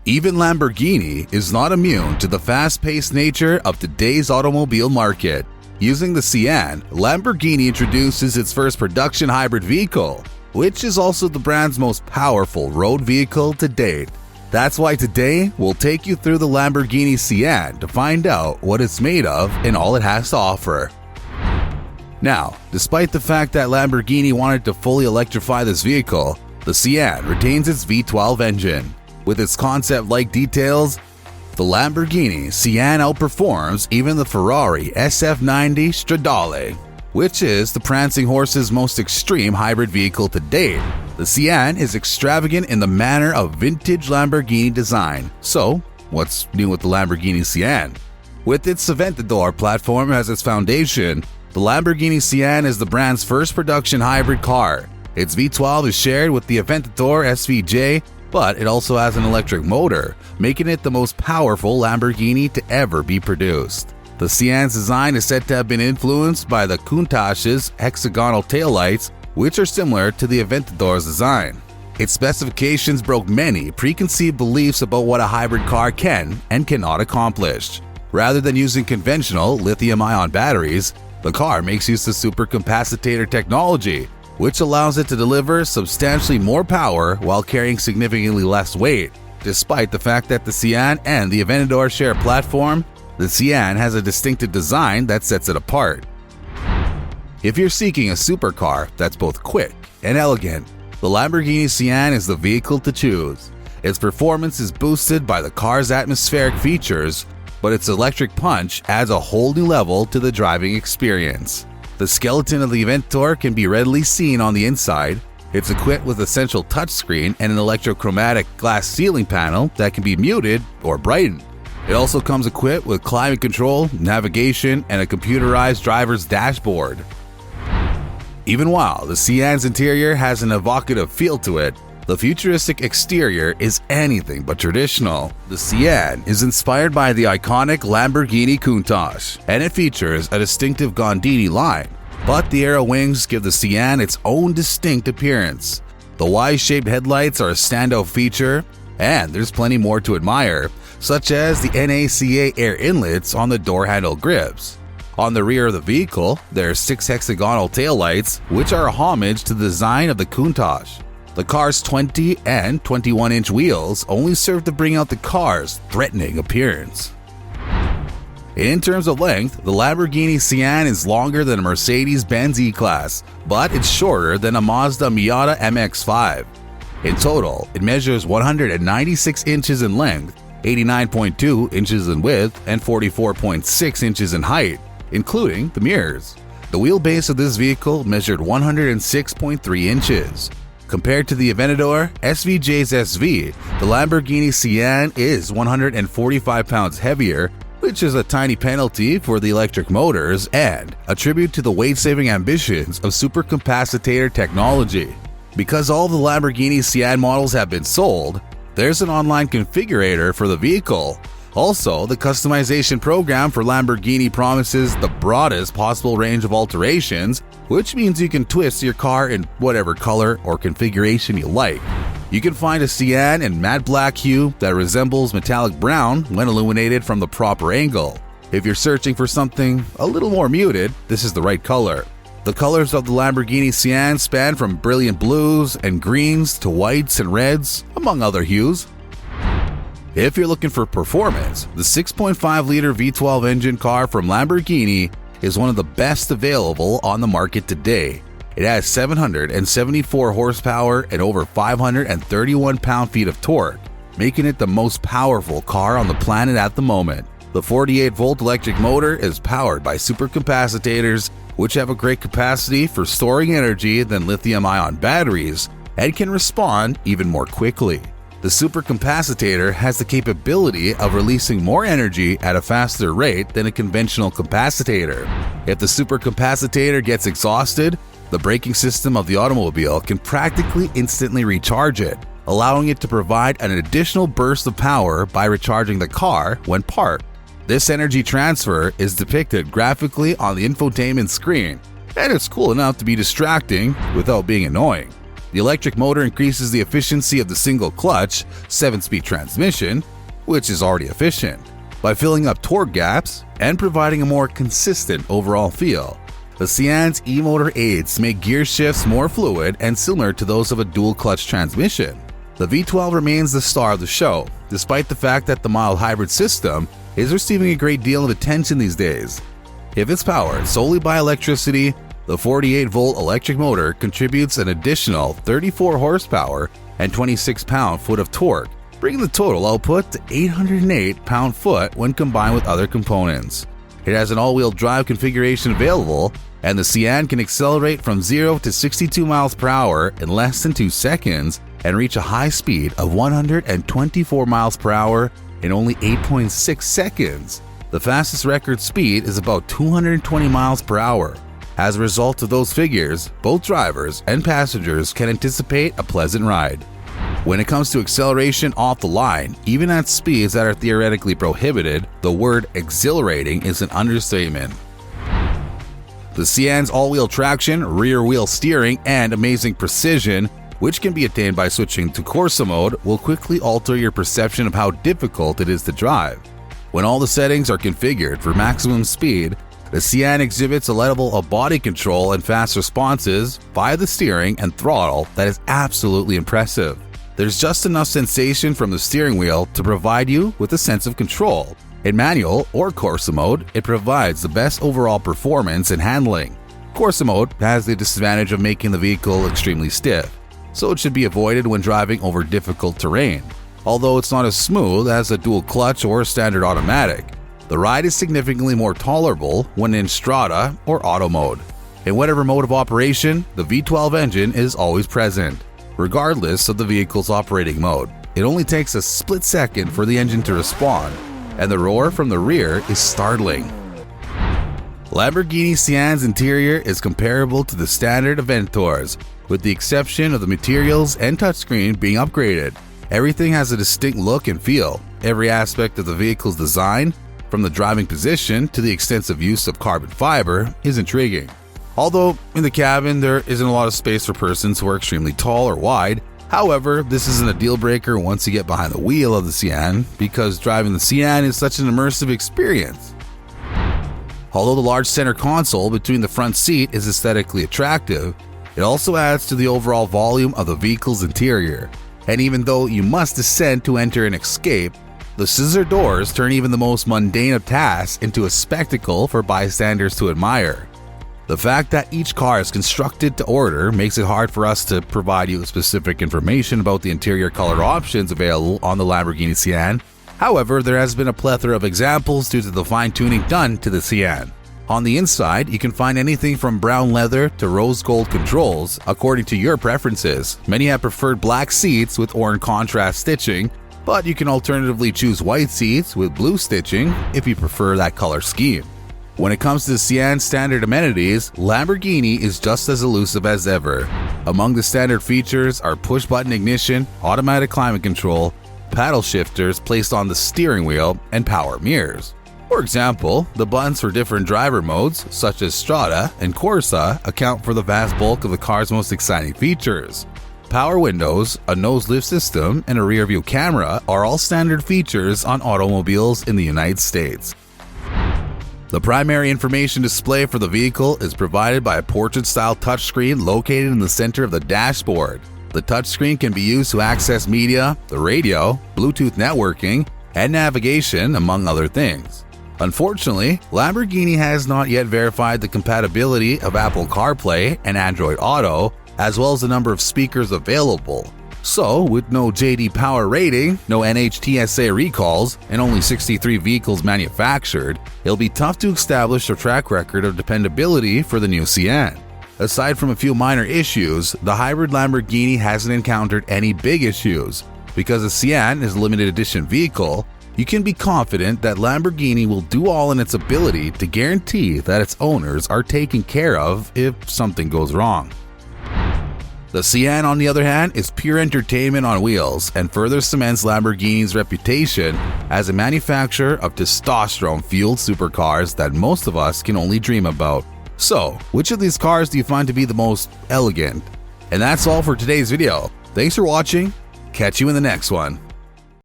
Even Lamborghini is not immune to the fast-paced nature of today's automobile market. Using the Sian, Lamborghini introduces its first production hybrid vehicle, which is also the brand's most powerful road vehicle to date. That's why today we'll take you through the Lamborghini Sian to find out what it's made of and all it has to offer. Now, despite the fact that Lamborghini wanted to fully electrify this vehicle, the Sian retains its V12 engine. With its concept-like details, the Lamborghini Sian outperforms even the Ferrari SF90 Stradale, which is the prancing horse's most extreme hybrid vehicle to date. The Sian is extravagant in the manner of vintage Lamborghini design. So, what's new with the Lamborghini Sian? With its Aventador platform as its foundation, the Lamborghini Sian is the brand's first production hybrid car. Its V12 is shared with the Aventador SVJ, but it also has an electric motor, making it the most powerful Lamborghini to ever be produced. The Sian's design is said to have been influenced by the Countach's hexagonal taillights, which are similar to the Aventador's design. Its specifications broke many preconceived beliefs about what a hybrid car can and cannot accomplish. Rather than using conventional lithium-ion batteries, the car makes use of supercapacitor technology, which allows it to deliver substantially more power while carrying significantly less weight. Despite the fact that the Sian and the Aventador share a platform, the Sian has a distinctive design that sets it apart. If you're seeking a supercar that's both quick and elegant, the Lamborghini Sian is the vehicle to choose. Its performance is boosted by the car's atmospheric features, but its electric punch adds a whole new level to the driving experience. The skeleton of the Aventador can be readily seen on the inside. It's equipped with a central touchscreen and an electrochromatic glass ceiling panel that can be muted or brightened. It also comes equipped with climate control, navigation, and a computerized driver's dashboard. Even while the Sian's interior has an evocative feel to it, the futuristic exterior is anything but traditional. The Sian is inspired by the iconic Lamborghini Countach, and it features a distinctive Gondini line, but the aero wings give the Sian its own distinct appearance. The Y-shaped headlights are a standout feature, and there's plenty more to admire, such as the NACA air inlets on the door handle grips. On the rear of the vehicle, there are 6 hexagonal taillights, which are a homage to the design of the Countach. The car's 20 and 21-inch wheels only serve to bring out the car's threatening appearance. In terms of length, the Lamborghini Sian is longer than a Mercedes-Benz E-Class, but it's shorter than a Mazda Miata MX-5. In total, it measures 196 inches in length, 89.2 inches in width, and 44.6 inches in height, including the mirrors. The wheelbase of this vehicle measured 106.3 inches. Compared to the Aventador SVJ's SV, the Lamborghini Sian is 145 pounds heavier, which is a tiny penalty for the electric motors and a tribute to the weight-saving ambitions of supercapacitor technology. Because all the Lamborghini Sian models have been sold, there's an online configurator for the vehicle. Also, the customization program for Lamborghini promises the broadest possible range of alterations, which means you can twist your car in whatever color or configuration you like. You can find a Sian in matte black hue that resembles metallic brown when illuminated from the proper angle. If you're searching for something a little more muted, this is the right color. The colors of the Lamborghini Sian span from brilliant blues and greens to whites and reds, among other hues. If you're looking for performance, the 6.5-liter V12 engine car from Lamborghini is one of the best available on the market today. It has 774 horsepower and over 531 pound-feet of torque, making it the most powerful car on the planet at the moment. The 48-volt electric motor is powered by supercapacitors, which have a great capacity for storing energy than lithium-ion batteries and can respond even more quickly. The supercapacitor has the capability of releasing more energy at a faster rate than a conventional capacitor. If the supercapacitor gets exhausted, the braking system of the automobile can practically instantly recharge it, allowing it to provide an additional burst of power by recharging the car when parked. This energy transfer is depicted graphically on the infotainment screen, and it's cool enough to be distracting without being annoying. The electric motor increases the efficiency of the single-clutch, 7-speed transmission, which is already efficient, by filling up torque gaps and providing a more consistent overall feel. The Sian's e-motor aids make gear shifts more fluid and similar to those of a dual-clutch transmission. The V12 remains the star of the show, despite the fact that the mild hybrid system is receiving a great deal of attention these days. If it's powered solely by electricity, the 48-volt electric motor contributes an additional 34 horsepower and 26 pound-foot of torque, bringing the total output to 808 pound-foot when combined with other components. It has an all-wheel drive configuration available, and the Sian can accelerate from 0 to 62 miles per hour in less than 2 seconds and reach a high speed of 124 miles per hour in only 8.6 seconds. The fastest record speed is about 220 miles per hour. As a result of those figures, both drivers and passengers can anticipate a pleasant ride. When it comes to acceleration off the line, even at speeds that are theoretically prohibited, the word exhilarating is an understatement. The Sian's all-wheel traction, rear-wheel steering, and amazing precision, which can be attained by switching to Corsa mode, will quickly alter your perception of how difficult it is to drive. When all the settings are configured for maximum speed, the Sian exhibits a level of body control and fast responses via the steering and throttle that is absolutely impressive. There's just enough sensation from the steering wheel to provide you with a sense of control. In manual or Corsa mode, it provides the best overall performance and handling. Corsa mode has the disadvantage of making the vehicle extremely stiff, so it should be avoided when driving over difficult terrain. Although it's not as smooth as a dual clutch or standard automatic, the ride is significantly more tolerable when in Strada or auto mode. In whatever mode of operation, the V12 engine is always present, regardless of the vehicle's operating mode. It only takes a split second for the engine to respond, and the roar from the rear is startling. Lamborghini Sian's interior is comparable to the standard Aventadors, with the exception of the materials and touchscreen being upgraded. Everything has a distinct look and feel. Every aspect of the vehicle's design, from the driving position to the extensive use of carbon fiber, is intriguing. Although in the cabin there isn't a lot of space for persons who are extremely tall or wide, however, this isn't a deal breaker once you get behind the wheel of the Sian, because driving the Sian is such an immersive experience. Although the large center console between the front seat is aesthetically attractive, it also adds to the overall volume of the vehicle's interior. And even though you must descend to enter and escape, the scissor doors turn even the most mundane of tasks into a spectacle for bystanders to admire. The fact that each car is constructed to order makes it hard for us to provide you with specific information about the interior color options available on the Lamborghini Sian. However, there has been a plethora of examples due to the fine-tuning done to the Sian. On the inside, you can find anything from brown leather to rose gold controls, according to your preferences. Many have preferred black seats with orange contrast stitching, but you can alternatively choose white seats with blue stitching if you prefer that color scheme. When it comes to the Sian's standard amenities, Lamborghini is just as elusive as ever. Among the standard features are push-button ignition, automatic climate control, paddle shifters placed on the steering wheel, and power mirrors. For example, the buttons for different driver modes, such as Strada and Corsa, account for the vast bulk of the car's most exciting features. Power windows, a nose lift system, and a rear-view camera are all standard features on automobiles in the United States. The primary information display for the vehicle is provided by a portrait-style touchscreen located in the center of the dashboard. The touchscreen can be used to access media, the radio, Bluetooth networking, and navigation, among other things. Unfortunately, Lamborghini has not yet verified the compatibility of Apple CarPlay and Android Auto, as well as the number of speakers available. So, with no JD Power rating, no NHTSA recalls, and only 63 vehicles manufactured, it'll be tough to establish a track record of dependability for the new Sian. Aside from a few minor issues, the hybrid Lamborghini hasn't encountered any big issues. Because the Sian is a limited edition vehicle, you can be confident that Lamborghini will do all in its ability to guarantee that its owners are taken care of if something goes wrong. The Sian, on the other hand, is pure entertainment on wheels and further cements Lamborghini's reputation as a manufacturer of testosterone-fueled supercars that most of us can only dream about. So, which of these cars do you find to be the most elegant? And that's all for today's video. Thanks for watching. Catch you in the next one.